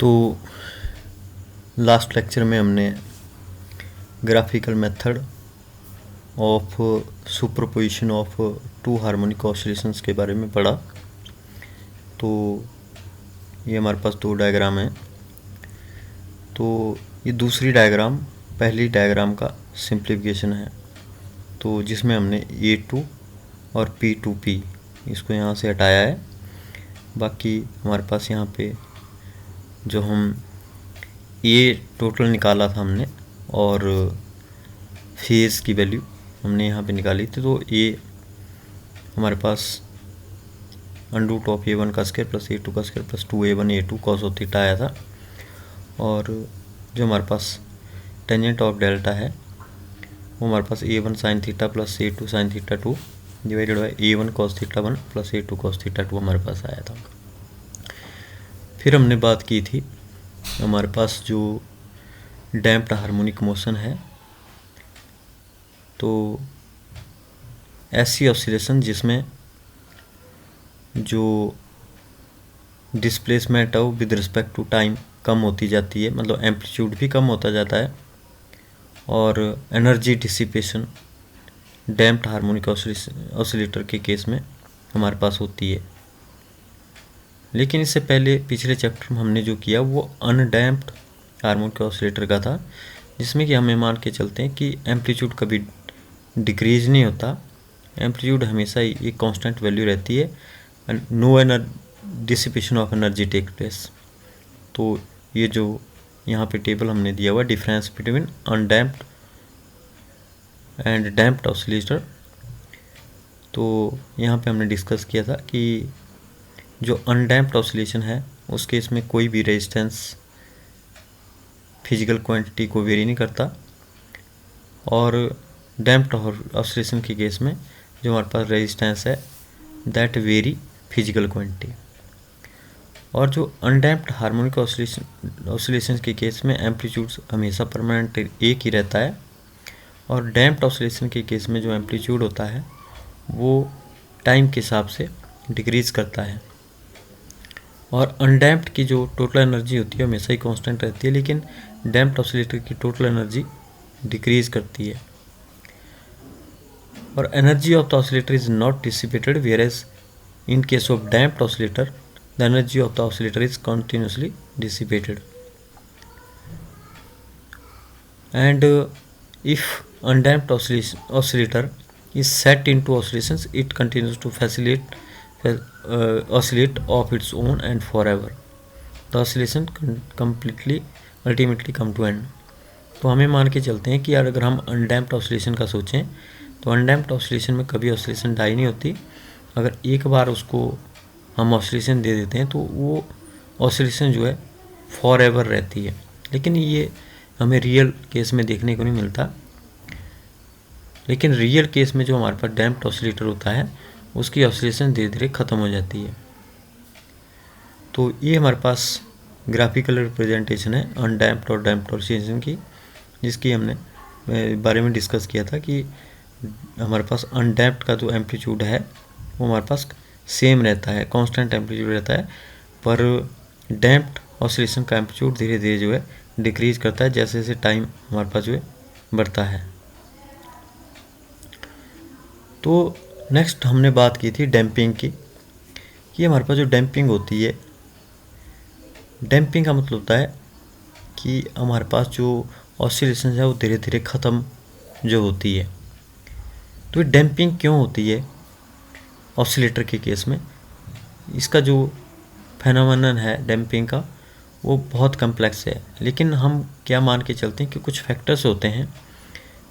तो last lecture में हमने graphical method of superposition of two harmonic oscillations के बारे में पढ़ा। तो ये हमारे पास दो डायग्राम हैं। तो ये दूसरी डायग्राम पहली डायग्राम का सिंप्लीफिकेशन है, तो जिसमें हमने A2 और P2P इसको यहाँ से हटाया है। बाकी हमारे पास यहाँ पे जो हम ये टोटल निकाला था हमने और फेज़ की वैल्यू हमने यहाँ पे निकाली थी, तो ये हमारे पास अंडरूट ऑफ A1 का स्क्वायर प्लस A2 का square plus 2A1 A2 cos of theta आया था। और जो हमारे पास टेंजेंट ऑफ डेल्टा है वो हमारे पास A1 sine theta plus A2 sine theta 2 divided by A1 cos theta 1 plus A2 cos theta 2 हमारे पास आया था। फिर हमने बात की थी हमारे पास जो डैम्प्ड हार्मोनिक मोशन है, तो ऐसी ऑसिलेशन जिसमें जो डिस्प्लेसमेंट है वो विद रिस्पेक्ट टू टाइम कम होती जाती है, मतलब एम्पलीट्यूड भी कम होता जाता है, और energy dissipation damped harmonic oscillator के केस में हमारे पास होती है। लेकिन इससे पहले पिछले चैप्टर में हमने जो किया वो अनडैम्प्ड हार्मोनिक ऑसिलेटर का था, जिसमें कि हमें मान के चलते हैं कि एम्पलीट्यूड कभी डिक्रीज नहीं होता, एम्पलीट्यूड हमेशा एक कांस्टेंट वैल्यू रहती है, no dissipation of energy take place. तो ये जो यहाँ पे टेबल हमने दिया हुआ difference between undamped and damped oscillator, तो यहाँ पे हमने डिस्कस किया था कि जो अनडैम्प्ड ऑसिलेशन है उस केस में कोई भी रेजिस्टेंस फिजिकल क्वांटिटी को वेरी नहीं करता, और डैम्प्ड ऑसिलेशन के केस में जो हमारे पास रेजिस्टेंस है दैट वेरी फिजिकल क्वांटिटी। और जो अनडैम्प्ड हार्मोनिक ऑसिलेशन के केस में एम्पलीट्यूड हमेशा परमानेंट एक ही रहता है, और डैम्प्ड ऑसिलेशन के केस में जो एम्पलीट्यूड होता है वो टाइम के हिसाब से डिक्रीज करता है। और अनडैम्प्ड की जो टोटल एनर्जी होती है हमेशा ही कांस्टेंट रहती है, लेकिन डैम्प्ड ऑसिलेटर की टोटल एनर्जी डिक्रीज करती है। और energy of the oscillator is not dissipated, whereas in case of damped oscillator the energy of the oscillator is continuously dissipated. And if undamped oscillator is set into oscillations, it continues to oscillate of its own and forever. The oscillation completely ultimately come to end. तो हमें मान के चलते हैं कि यार अगर हम अनडैम्प्ड ऑसिलेशन का सोचें तो अनडैम्प्ड ऑसिलेशन में कभी ऑसिलेशन डाई नहीं होती। अगर एक बार उसको हम ऑसिलेशन दे देते हैं तो वो ऑसिलेशन जो है फॉर एवर रहती है, लेकिन ये हमें रियल केस में देखने को नहीं मिलता। लेकिन रियल केस में जो हमारे पास डैम्प्ड ऑसिलेटर होता है उसकी ऑसिलेशन धीरे धीरे ख़त्म हो जाती है। तो ये हमारे पास ग्राफिकल रिप्रेजेंटेशन है अनडैम्प्ड और डैम्प्ड ऑसिलेशन की, जिसकी हमने बारे में डिस्कस किया था कि हमारे पास अनडैम्प्ड का जो एम्पलीट्यूड है वो हमारे पास सेम रहता है, कांस्टेंट एम्पलीट्यूड रहता है, पर डैम्प्ड ऑसिलेशन का एम्पलीट्यूड धीरे धीरे जो है डिक्रीज करता है जैसे जैसे टाइम हमारे पास जो है बढ़ता है। तो नेक्स्ट हमने बात की थी डैम्पिंग की, कि हमारे पास जो डैम्पिंग होती है, डैम्पिंग का मतलब होता है कि हमारे पास जो ऑसिलेशन है वो धीरे धीरे ख़त्म जो होती है। तो ये डैम्पिंग क्यों होती है ऑसिलेटर के केस में, इसका जो फेनोमेनन है डैम्पिंग का वो बहुत कम्प्लेक्स है, लेकिन हम क्या मान के चलते हैं कि कुछ फैक्टर्स होते हैं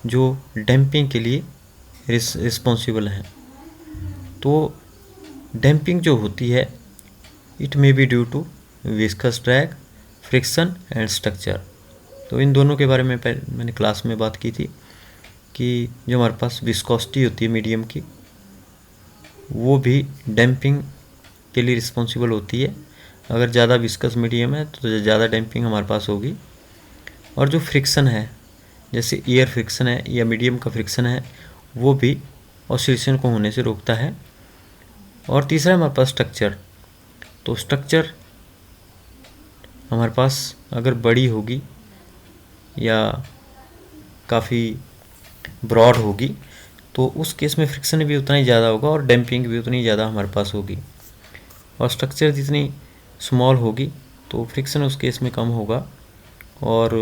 जो डैम्पिंग के लिए रिस्पॉन्सिबल हैं। तो डैम्पिंग जो होती है it may be due to viscous drag, friction and structure. तो इन दोनों के बारे में मैंने क्लास में बात की थी कि जो हमारे पास विस्कोसिटी होती है मीडियम की वो भी डैम्पिंग के लिए रिस्पॉन्सिबल होती है। अगर ज़्यादा विस्कस मीडियम है तो ज़्यादा डैम्पिंग हमारे पास होगी। और जो फ्रिक्शन है जैसे एयर फ्रिक्शन है या मीडियम का फ्रिक्शन है वो भी ऑसिलेशन को होने से रोकता है। और तीसरा हमारे पास स्ट्रक्चर, तो स्ट्रक्चर हमारे पास अगर बड़ी होगी या काफ़ी ब्रॉड होगी तो उस केस में फ्रिक्शन भी उतना ही ज़्यादा होगा और डैम्पिंग भी उतनी ज़्यादा हमारे पास होगी। और स्ट्रक्चर जितनी स्मॉल होगी तो फ्रिक्शन उस केस में कम होगा और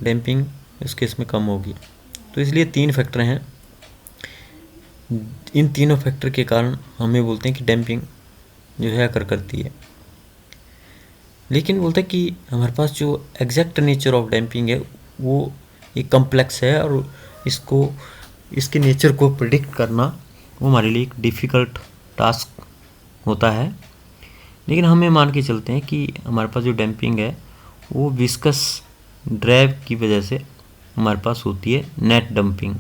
डैम्पिंग उस केस में कम होगी। तो इसलिए 3 फैक्टर हैं। इन तीनों फैक्टर के कारण हमें बोलते हैं कि डैम्पिंग जो है अकर करती है। लेकिन बोलते हैं कि हमारे पास जो एग्जैक्ट नेचर ऑफ डैम्पिंग है वो एक कम्प्लेक्स है और इसके नेचर को प्रिडिक्ट करना वो हमारे लिए एक डिफ़िकल्ट टास्क होता है। लेकिन हमें मान के चलते हैं कि हमारे पास जो डैम्पिंग है वो विस्कस ड्रैग की वजह से हमारे पास होती है net damping.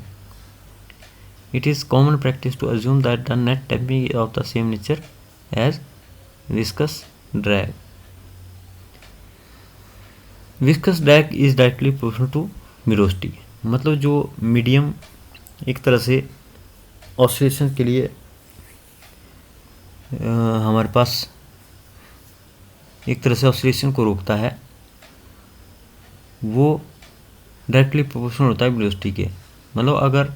It is common practice to assume that the net damping is of the same nature as viscous drag. Viscous drag is directly proportional to velocity. मतलब जो मीडियम एक तरह से ऑसिलेशन के लिए हमारे पास एक तरह से ऑसिलेशन को रोकता है वो डायरेक्टली प्रोपोर्शनल होता है वेलोसिटी के। मतलब अगर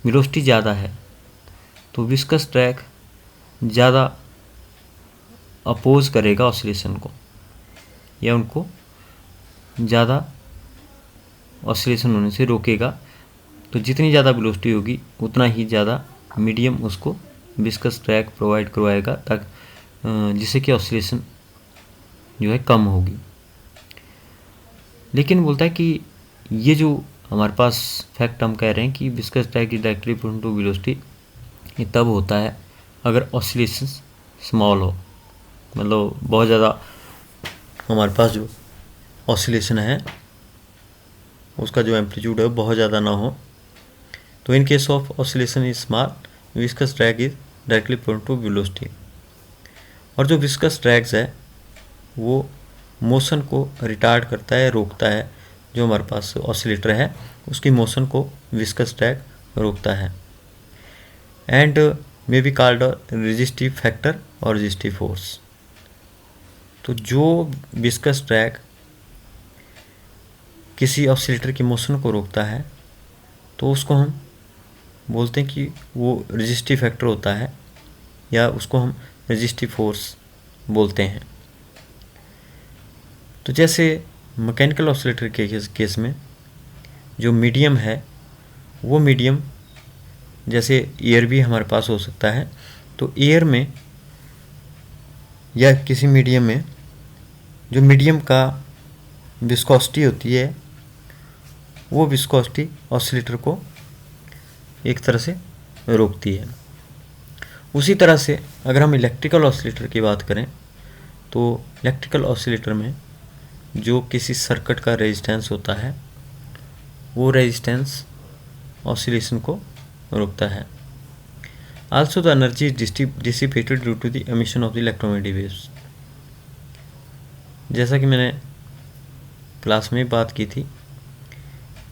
वेलोसिटी ज़्यादा है तो विस्कस ड्रैग ज़्यादा अपोज करेगा ऑसिलेशन को या उनको ज़्यादा ऑसिलेशन होने से रोकेगा। तो जितनी ज़्यादा वेलोसिटी होगी उतना ही ज़्यादा मीडियम उसको विस्कस ड्रैग प्रोवाइड करवाएगा ताकि जिससे कि ऑसिलेशन जो है कम होगी। लेकिन बोलता है कि ये जो हमारे पास फैक्ट हम कह रहे हैं कि viscous drag is directly proportional to velocity, ये तब होता है अगर ऑसिलेशन स्मॉल हो। मतलब बहुत ज़्यादा हमारे पास जो ऑसिलेशन है उसका जो एम्पलीट्यूड है बहुत ज़्यादा ना हो। तो in case of oscillation is small viscous drag is directly proportional to velocity. और जो विस्कस ड्रैग्स है वो मोशन को रिटार्ड करता है, रोकता है। जो हमारे पास ऑसिलेटर है उसकी मोशन को विस्कस ड्रैग रोकता है। And may be called resistive factor और रेजिस्टिव फोर्स। तो जो विस्कस ड्रैग किसी ऑसिलेटर की मोशन को रोकता है तो उसको हम बोलते हैं कि वो रेजिस्टिव फैक्टर होता है या उसको हम रेजिस्टिव फोर्स बोलते हैं। तो जैसे मैकेनिकल ऑसिलेटर के केस में जो मीडियम है वो मीडियम जैसे एयर भी हमारे पास हो सकता है। तो एयर में या किसी मीडियम में जो मीडियम का विस्कोसिटी होती है वो विस्कोसिटी ऑसिलेटर को एक तरह से रोकती है। उसी तरह से अगर हम इलेक्ट्रिकल ऑसिलेटर की बात करें तो इलेक्ट्रिकल ऑसिलेटर में जो किसी सर्किट का रेजिस्टेंस होता है वो रेजिस्टेंस ऑसिलेशन को रोकता है। Also the energy is dissipated due to the emission of the electromagnetic waves. जैसा कि मैंने क्लास में बात की थी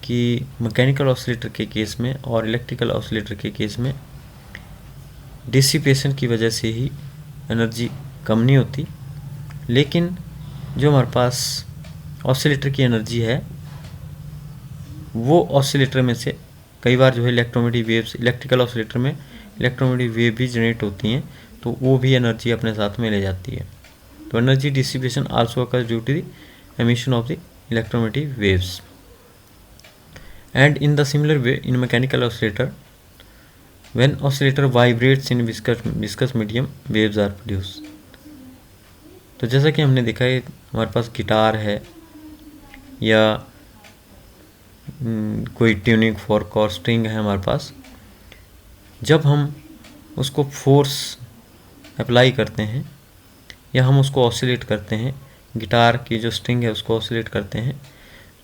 कि मैकेनिकल ऑसिलेटर के केस में और इलेक्ट्रिकल ऑसिलेटर के केस में डिसिपेशन की वजह से ही एनर्जी कम नहीं होती। लेकिन जो हमारे पास ऑसिलेटर की एनर्जी है वो ऑसिलेटर में से कई बार जो है इलेक्ट्रोमैग्नेटिक वेव्स, इलेक्ट्रिकल ऑसिलेटर में इलेक्ट्रोमैग्नेटिक वेव भी जनरेट होती हैं तो वो भी एनर्जी अपने साथ में ले जाती है। तो energy dissipation also occurs due to the emission of the electromagnetic waves. And in the similar way in mechanical oscillator, when oscillator vibrates in viscous medium, waves are produced। तो जैसा कि हमने देखा है हमारे पास गिटार है या कोई ट्यूनिंग फॉर्क और स्ट्रिंग है हमारे पास, जब हम उसको फोर्स अप्लाई करते हैं या हम उसको ऑसिलेट करते हैं, गिटार की जो स्ट्रिंग है उसको ऑसिलेट करते हैं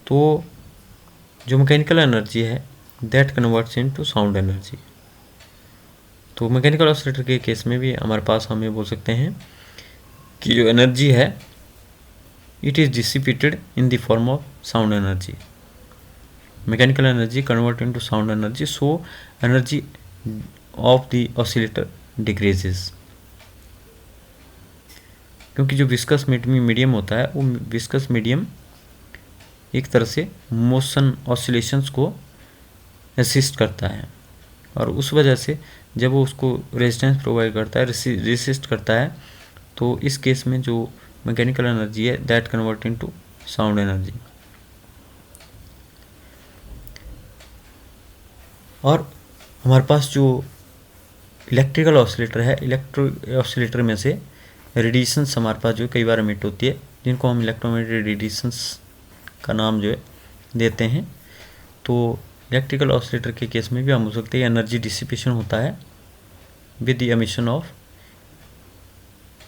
तो जो मैकेनिकल एनर्जी है that converts into sound energy. तो मैकेनिकल ऑसिलेटर के केस में भी हमारे पास हम ये बोल सकते हैं कि जो एनर्जी है it is dissipated in the form of sound energy. Mechanical energy convert into sound energy, so energy of the oscillator decreases. क्योंकि जो विस्कस मीडियम होता है वो विस्कस मीडियम एक तरह से मोशन ऑसिलेशंस को असिस्ट करता है, और उस वजह से जब वो उसको रेजिस्टेंस प्रोवाइड करता है, रेसिस्ट करता है, तो इस केस में जो मैकेनिकल एनर्जी है that convert into sound energy. और हमारे पास जो इलेक्ट्रिकल ऑसिलेटर है, ऑसिलेटर में से रेडिएशंस हमारे पास जो कई बार एमिट होती है, जिनको हम इलेक्ट्रोमैग्नेटिक रेडिएशंस का नाम जो है देते हैं। तो इलेक्ट्रिकल ऑसिलेटर के केस में भी हम हो सकते हैं एनर्जी डिसिपेशन होता है with the emission of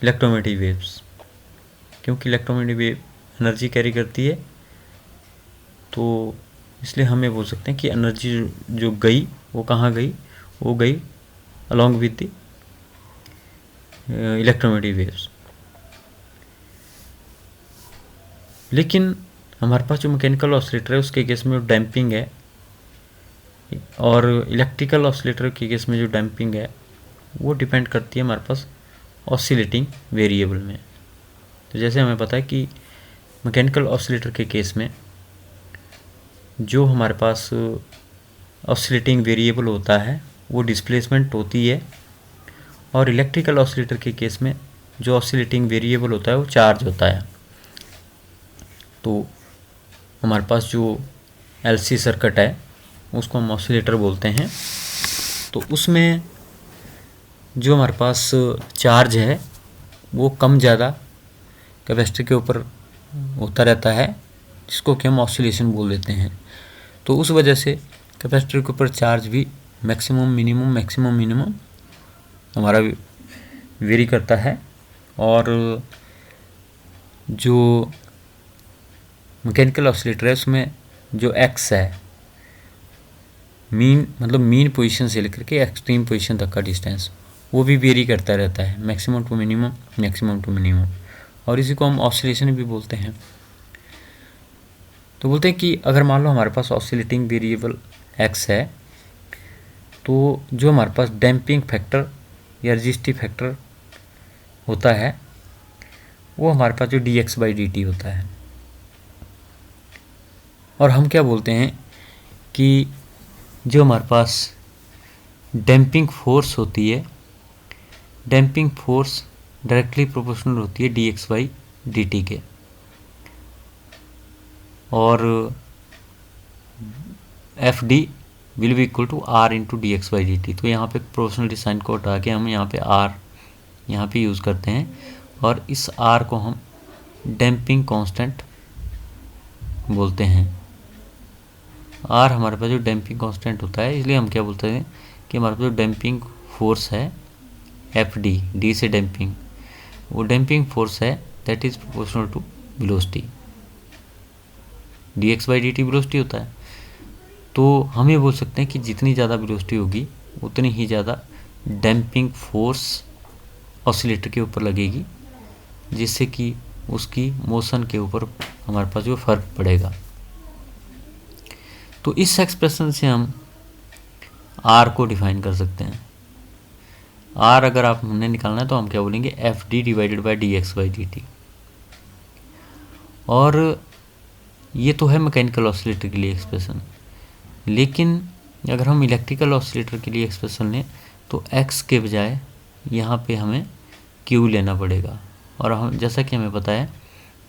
electromagnetic waves, क्योंकि इलेक्ट्रोमैग्नेटिक वेव एनर्जी कैरी करती है, तो इसलिए हम ये बोल सकते हैं कि एनर्जी जो गई वो कहाँ गई, वो गई along with the electromagnetic waves. लेकिन हमारे पास जो मैकेनिकल ऑसिलेटर है उसके केस में जो डैम्पिंग है, और इलेक्ट्रिकल ऑसिलेटर के केस में जो डैम्पिंग है वो डिपेंड करती है हमारे पास ऑसिलेटिंग वेरिएबल में। तो जैसे हमें पता है कि मैकेनिकल ऑसिलेटर के केस में जो हमारे पास ऑसिलेटिंग वेरिएबल होता है वो डिस्प्लेसमेंट होती है, और इलेक्ट्रिकल ऑसिलेटर के केस में जो ऑसिलेटिंग वेरिएबल होता है वो चार्ज होता है। तो हमारे पास जो एलसी सर्किट है उसको हम ऑसिलेटर बोलते हैं। तो उसमें जो हमारे पास चार्ज है वो कम ज़्यादा कैपेसिटर के ऊपर होता रहता है, जिसको कि हम ऑसिलेशन बोल देते हैं। तो उस वजह से कैपेसिटर के ऊपर चार्ज भी मैक्सिमम मिनिमम हमारा वेरी करता है। और जो मैकेनिकल ऑसिलेटर है उसमें जो एक्स है, मीन पोजीशन से लेकर के एक्सट्रीम पोजीशन तक का डिस्टेंस, वो भी वेरी करता रहता है मैक्सिमम टू मिनिमम, और इसी को हम ऑसिलेशन भी बोलते हैं। तो बोलते हैं कि अगर मान लो हमारे पास ऑसिलेटिंग वेरिएबल एक्स है, तो जो हमारे पास डैम्पिंग फैक्टर या रेजिस्टिव फैक्टर होता है वो हमारे पास जो dx/dt होता है। और हम क्या बोलते हैं कि जो हमारे पास डैम्पिंग फोर्स होती है, डैम्पिंग फोर्स डायरेक्टली प्रोपोर्शनल होती है dx/dt के, और Fd will be equal to R into dx/dt। तो यहाँ पे प्रोपोर्शनल साइन को हटा के हम यहाँ पे R यहाँ पे यूज़ करते हैं, और इस R को हम डैम्पिंग कांस्टेंट बोलते हैं। R हमारे पास जो डैम्पिंग कांस्टेंट होता है, इसलिए हम क्या बोलते हैं कि हमारे पास जो डैम्पिंग फोर्स है Fd, D से डैम्पिंग, वो डैम्पिंग फोर्स है that is proportional to velocity, dx/dt velocity होता है। तो हम ये बोल सकते हैं कि जितनी ज़्यादा वेलोसिटी होगी उतनी ही ज़्यादा डैम्पिंग फोर्स ऑसिलेटर के ऊपर लगेगी, जिससे कि उसकी मोशन के ऊपर हमारे पास जो फर्क पड़ेगा। तो इस एक्सप्रेशन से हम R को डिफाइन कर सकते हैं। R अगर आप हमने निकालना है तो हम क्या बोलेंगे, Fd डिवाइडेड बाई dx/dt। और ये तो है मैकेनिकल ऑसिलेटर के लिए एक्सप्रेशन, लेकिन अगर हम इलेक्ट्रिकल ऑसिलेटर के लिए एक्सप्रेशन लें तो x के बजाय यहाँ पे हमें q लेना पड़ेगा। और हम जैसा कि हमें पता है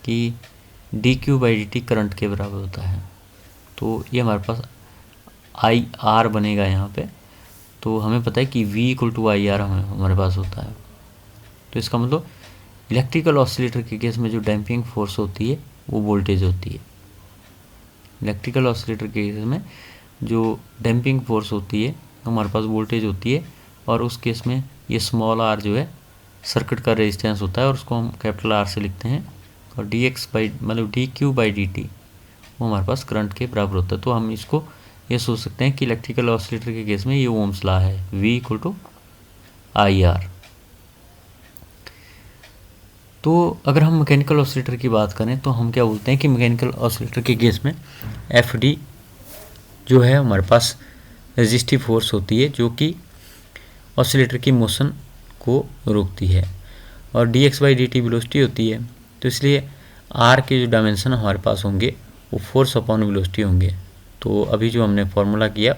कि dq/dt करंट के बराबर होता है, तो ये हमारे पास IR बनेगा यहाँ पे। तो हमें पता है कि V इक्वल टू IR हमारे पास होता है। तो इसका मतलब इलेक्ट्रिकल ऑसिलेटर के केस में जो डैम्पिंग फोर्स होती है वो वोल्टेज होती है। इलेक्ट्रिकल ऑसिलेटर के केस में जो डैम्पिंग फोर्स होती है हमारे पास वोल्टेज होती है, और उस केस में ये स्मॉल r जो है सर्किट का रेजिस्टेंस होता है, और उसको हम कैपिटल R से लिखते हैं, और dq/dt वो हमारे पास करंट के बराबर होता है। तो हम इसको ये सोच सकते हैं कि इलेक्ट्रिकल ऑसिलेटर के केस में ये ओम्स लॉ है, V इक्वल टू IR। तो अगर हम मैकेनिकल ऑसिलेटर की बात करें तो हम क्या बोलते हैं कि मैकेनिकल ऑसिलेटर के केस में Fd जो है हमारे पास रेजिस्टिव फोर्स होती है, जो कि ऑसिलेटर की मोशन को रोकती है। और D X by D T velocity होती है, तो इसलिए आर के जो डायमेंशन हमारे पास होंगे वो फोर्स अपॉन वेलोसिटी होंगे। तो अभी जो हमने फॉर्मूला किया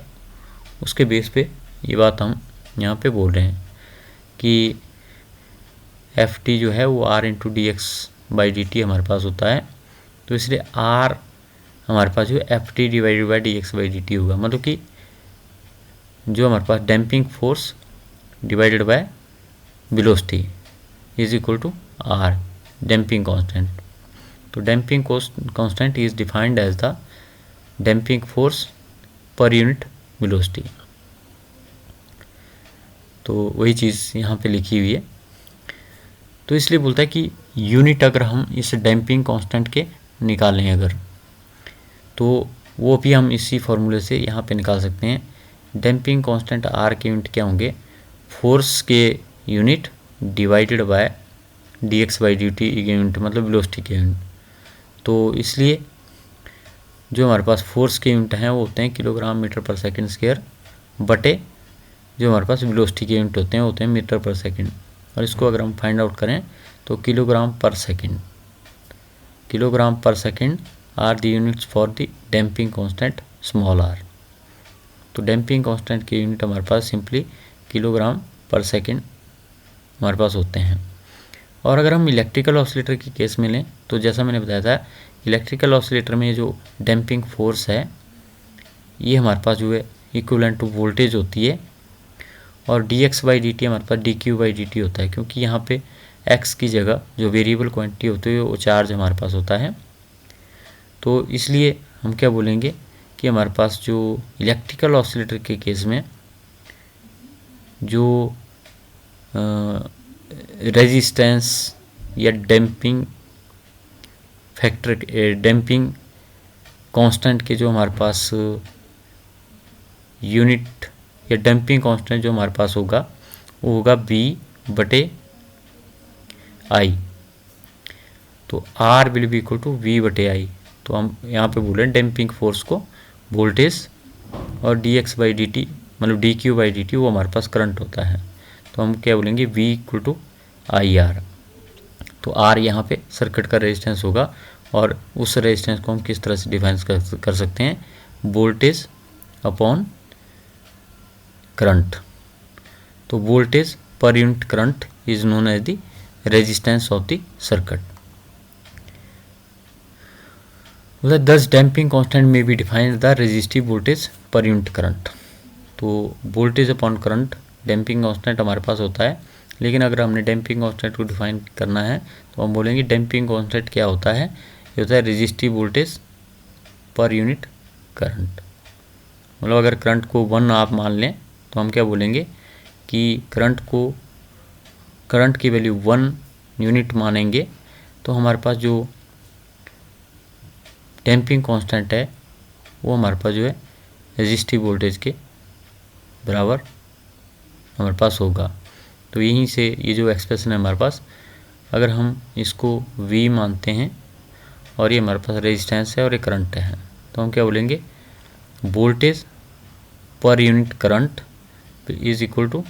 उसके बेस पे ये बात हम यहाँ पे बोल रहे हैं कि एफ टी जो है वो R into D X by D T हमारे पास होता है, तो इसलिए आर हमारे पास जो F T divided by D X by D T होगा, मतलब कि जो हमारे पास damping force divided by velocity is equal to R damping constant. तो damping constant is defined as the damping force per unit velocity. तो वही चीज़ यहाँ पे लिखी हुई है। तो इसलिए बोलता है कि यूनिट अगर हम इस डैम्पिंग कांस्टेंट के निकालें अगर, तो वो भी हम इसी फॉर्मूले से यहाँ पे निकाल सकते हैं। डैम्पिंग कांस्टेंट आर के यूनिट क्या होंगे, फोर्स के unit divided by D X by D T unit, मतलब वेलोसिटी के यूनिट। तो इसलिए जो हमारे पास फोर्स के यूनिट हैं वो होते हैं किलोग्राम मीटर पर सेकंड स्क्वायर बटे जो हमारे पास वेलोसिटी के यूनिट होते हैं वो होते हैं मीटर पर सेकंड। और इसको अगर हम फाइंड आउट करें तो किलोग्राम पर second are the units for the damping constant small R. तो डैम्पिंग कांस्टेंट के यूनिट हमारे पास सिंपली किलोग्राम पर सेकंड हमारे पास होते हैं। और अगर हम इलेक्ट्रिकल ऑसिलेटर के केस में लें तो जैसा मैंने बताया था, इलेक्ट्रिकल ऑसिलेटर में जो डैम्पिंग फोर्स है ये हमारे पास जो है इक्विवेलेंट टू वोल्टेज होती है, और D X by D T हमारे पास D Q by D T होता है, क्योंकि यहाँ पे एक्स की जगह जो वेरिएबल क्वांटिटी होती है वो चार्ज हमारे पास होता है। तो इसलिए हम क्या बोलेंगे कि हमारे पास जो इलेक्ट्रिकल ऑसिलेटर के केस में जो रेजिस्टेंस या डैम्पिंग फैक्टर, डैम्पिंग कांस्टेंट के जो हमारे पास यूनिट या डैम्पिंग कांस्टेंट जो हमारे पास होगा वो होगा बी बटे आई। तो R will be equal to V बटे आई। तो हम यहाँ पे बोले डैम्पिंग फोर्स को वोल्टेज, और D X by D T मतलब D Q by D T वो हमारे पास करंट होता है। तो हम क्या बोलेंगे V equal to I R. तो आर यहाँ पे सर्किट का रेजिस्टेंस होगा, और उस रेजिस्टेंस को हम किस तरह से डिफाइन कर सकते हैं, वोल्टेज अपॉन करंट। तो वोल्टेज पर unit current is known as the resistance of the circuit. Thus damping constant may be defined the resistive voltage पर यूनिट करंट। तो voltage upon current damping constant हमारे पास होता है, लेकिन अगर हमने डैम्पिंग कांस्टेंट को डिफाइन करना है तो हम बोलेंगे डैम्पिंग कांस्टेंट क्या होता है, ये होता है रेजिस्टिव वोल्टेज पर यूनिट करंट। मतलब अगर करंट को 1 आप मान लें तो हम क्या बोलेंगे कि करंट की वैल्यू 1 यूनिट मानेंगे, तो हमारे पास जो डैम्पिंग कांस्टेंट है वो हमारे पास जो है रेजिस्टिव वोल्टेज के बराबर हमारे पास होगा। तो यहीं से ये जो एक्सप्रेशन है हमारे पास, अगर हम इसको V मानते हैं और ये हमारे पास रेजिस्टेंस है और ये करंट है, तो हम क्या बोलेंगे वोल्टेज पर unit current is equal to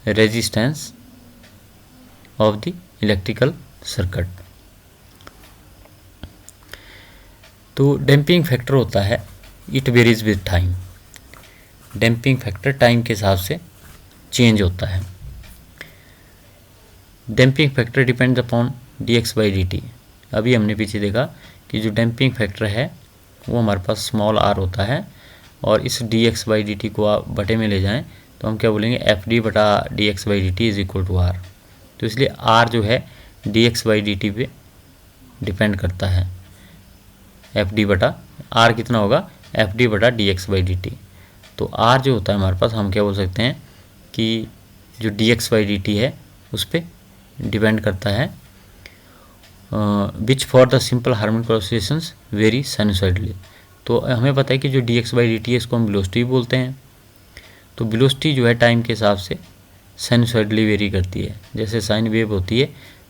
resistance of the electrical circuit. तो डैम्पिंग फैक्टर होता है it varies with time. Damping factor time के हिसाब से चेंज होता है। Damping factor depends upon D X by D T. अभी हमने पीछे देखा कि जो डैम्पिंग फैक्टर है वो हमारे पास स्मॉल आर होता है, और इस D X by D T को आप बटे में ले जाएं तो हम क्या बोलेंगे एफ डी बटा D X by D T is equal to R. तो इसलिए आर जो है D X by D T पे डिपेंड करता है। एफ डी बटा आर कितना होगा, एफ डी बटा D X by D T. तो आर जो होता है हमारे पास, हम क्या बोल सकते हैं कि जो D X by D T है उस पर डिपेंड करता है, which for the simple harmonic oscillations vary sinusoidally. तो हमें पता है कि जो D X by D T है इसको हम वेलोसिटी बोलते हैं। तो वेलोसिटी जो है टाइम के हिसाब से साइनसॉइडली वेरी करती है। जैसे साइन वेव होती है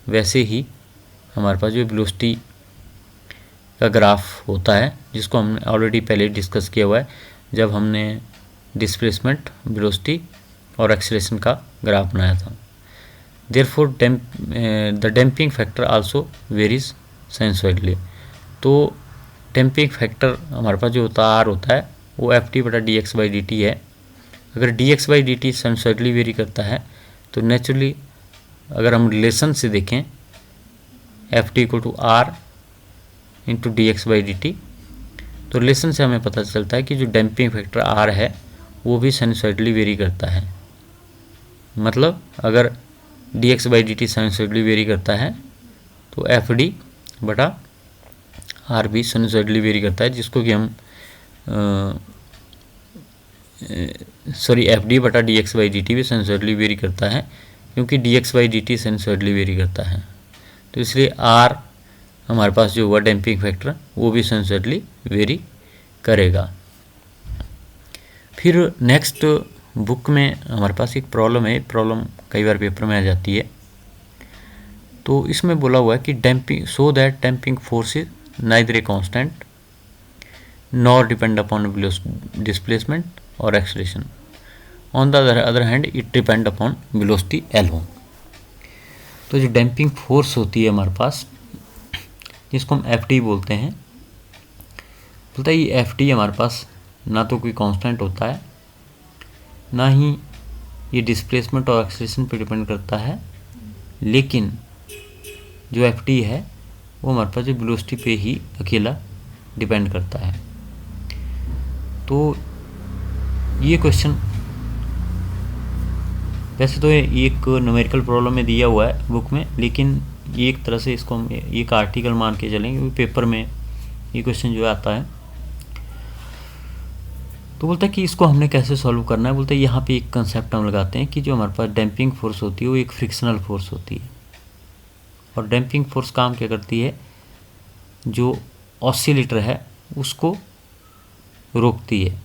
वैसे ही हमारे पास जो वेलोसिटी का ग्राफ होता है, जिसको हमने ऑलरेडी पहले डिस्कस किया हुआ है जब हमने डिस्प्लेसमेंट, वेलोसिटी और एक्सीलरेशन का ग्राफ बनाया था। Therefore the damping factor also varies sinusoidally. तो डैम्पिंग फैक्टर हमारे पास जो होता है आर होता है वो एफ टी बटा D X by D T है। अगर D X by D T sinusoidally vary करता है तो नेचुरली अगर हम रिलेशन से देखें F T equal to R into D X by D T, तो रिलेशन से हमें पता चलता है कि जो डैम्पिंग फैक्टर आर है वो भी साइनसॉइडली वेरी करता है। मतलब अगर D X by D T sinusoidally vary करता है तो एफ डी बटा आर भी साइनसॉइडली वेरी करता है, जिसको कि हम एफ डी बटा D X by D T भी साइनसॉइडली वेरी करता है, क्योंकि D X by D T sinusoidally vary करता है। तो इसलिए आर हमारे पास जो हुआ डैम्पिंग फैक्टर वो भी साइनसॉइडली वेरी करेगा। फिर नेक्स्ट बुक में हमारे पास एक प्रॉब्लम है, प्रॉब्लम कई बार पेपर में आ जाती है। तो इसमें बोला हुआ है कि damping so that damping force is neither a constant nor depend upon displacement और acceleration, on the other hand it depend upon velocity L1। तो जो डैम्पिंग फोर्स होती है हमारे पास, जिसको हम एफ टी बोलते हैं, बोलता है ये एफ टी हमारे पास ना तो कोई कांस्टेंट होता है, ना ही ये डिस्प्लेसमेंट और एक्सलेशन पे डिपेंड करता है, लेकिन जो एफ टी है वो हमारे पास जो वेलोसिटी पे ही अकेला डिपेंड करता है। तो ये क्वेश्चन वैसे तो एक न्यूमेरिकल प्रॉब्लम में दिया हुआ है बुक में, लेकिन ये एक तरह से इसको हम एक आर्टिकल मान के चलेंगे, क्योंकि पेपर में ये क्वेश्चन जो आता है। तो बोलता है कि इसको हमने कैसे सॉल्व करना है। बोलता है यहाँ पे एक कंसेप्ट हम लगाते हैं कि जो हमारे पास डैम्पिंग फोर्स होती है वो एक फ्रिक्शनल फोर्स होती है, और डैम्पिंग फोर्स काम क्या करती है, जो ऑसिलेटर है उसको रोकती है।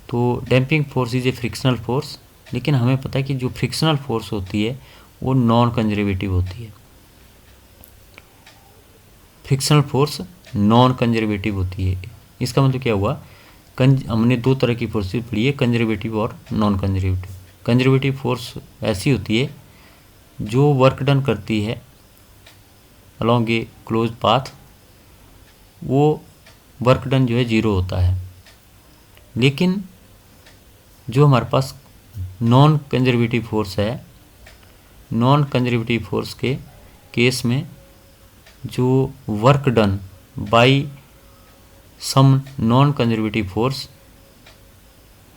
तो damping force is a frictional force, लेकिन हमें पता है कि जो फ्रिक्शनल फोर्स होती है वो नॉन कंजर्वेटिव होती है। फ्रिक्शनल फोर्स नॉन कंजर्वेटिव होती है। इसका मतलब क्या हुआ, हमने दो तरह की फोर्सेस पढ़ी है, कंजर्वेटिव और नॉन कंजर्वेटिव। कंजर्वेटिव फोर्स ऐसी होती है जो वर्क डन करती है अलॉन्ग ए क्लोज पाथ, वो वर्क डन जो है जीरो होता है। लेकिन जो हमारे पास नॉन कंजर्वेटिव फोर्स है, नॉन कंजर्वेटिव फोर्स के केस में जो work done by some non conservative force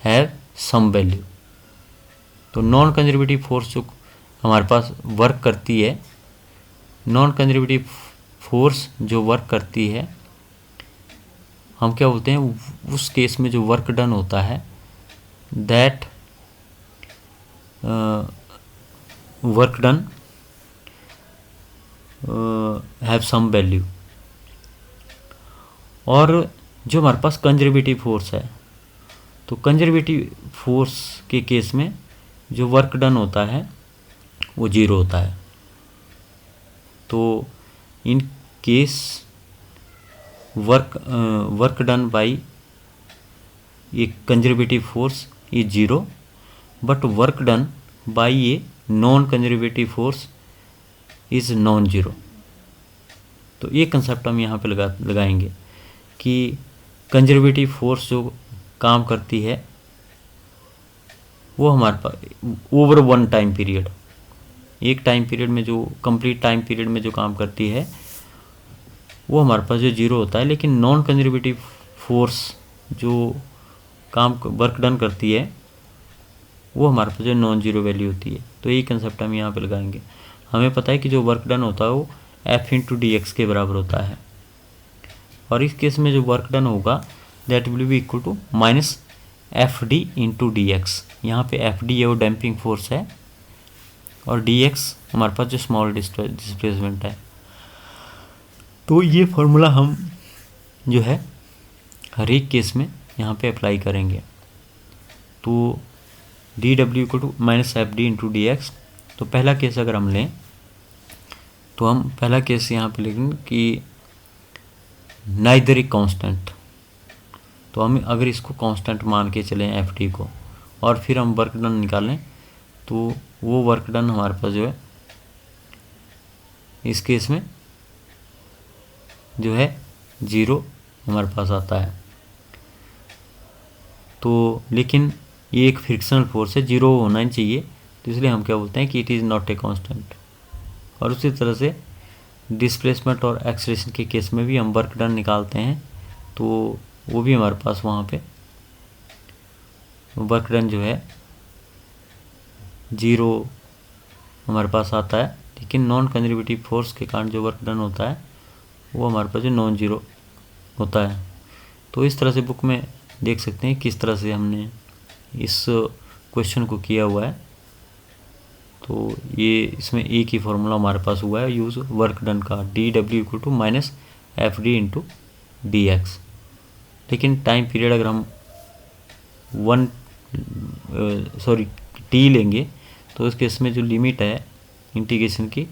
have some value. तो नॉन कंजर्वेटिव फोर्स जो हमारे पास वर्क करती है, नॉन कंजर्वेटिव फोर्स जो वर्क करती है, हम क्या बोलते हैं उस केस में जो वर्क डन होता है, that work done have some value. और जो हमारे पास कंजर्वेटिव फोर्स है, तो कंजर्वेटिव फोर्स के केस में जो वर्क डन होता है वो जीरो होता है। तो in case work done bye A conservative force is zero, but work done bye a non conservative force is non zero. तो ये कंसेप्ट हम यहाँ पे लगाएंगे कि कंजर्वेटिव फोर्स जो काम करती है वो हमारे पास ओवर वन टाइम पीरियड, एक टाइम पीरियड में जो कंप्लीट टाइम पीरियड में जो काम करती है वो हमारे पास जो जीरो होता है। लेकिन नॉन कंजर्वेटिव फोर्स जो काम वर्क डन करती है वो हमारे पास जो नॉन जीरो वैल्यू होती है। तो यही कंसेप्ट हम यहाँ पे लगाएंगे। हमें पता है कि जो वर्क डन होता है वो एफ इंटू डी एक्स के बराबर होता है, और इस केस में जो वर्क डन होगा that will be equal to minus F D into D X. यहाँ पे एफ डी है वो डैम्पिंग फोर्स है, और डी एक्स हमारे पास जो स्मॉल डिस्प्लेसमेंट है। तो ये फॉर्मूला हम जो है हर एक केस में यहाँ पे अप्लाई करेंगे। तो D W equal to minus F D into D X. तो पहला केस अगर हम लें तो हम पहला केस यहाँ पे लिखेंगे कि नाइदर ए कांस्टेंट। तो हम अगर इसको कांस्टेंट मान के चलें एफ डी को, और फिर हम वर्क डन निकालें, तो वो वर्क डन हमारे पास जो है इस केस में जो है 0 हमारे पास आता है। तो लेकिन ये एक फ्रिक्शनल फोर्स है, 0 होना ही चाहिए, तो इसलिए हम क्या बोलते हैं कि it is not a constant. और उसी तरह से डिस्प्लेसमेंट और एक्सेलरेशन के केस में भी हम वर्क डन निकालते हैं, तो वो भी हमारे पास वहाँ पे वर्क डन जो है 0 हमारे पास आता है, लेकिन नॉन कंजर्वेटिव फोर्स के कारण जो वर्क डन होता है वो हमारे पास जो नॉन जीरो होता है। तो इस तरह से बुक में देख सकते हैं किस तरह से हमने इस क्वेश्चन को किया हुआ है। तो ये इसमें एक ही फॉर्मूला हमारे पास हुआ है यूज़ वर्क डन का, dW = -FD/dx। लेकिन टाइम पीरियड अगर हम t लेंगे तो इस केस में जो लिमिट है इंटीग्रेशन की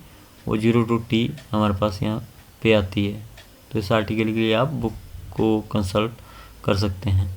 वो 0 to t हमारे पास यहाँ पे आती है। तो इस आर्टिकल के लिए आप बुक को कंसल्ट कर सकते हैं।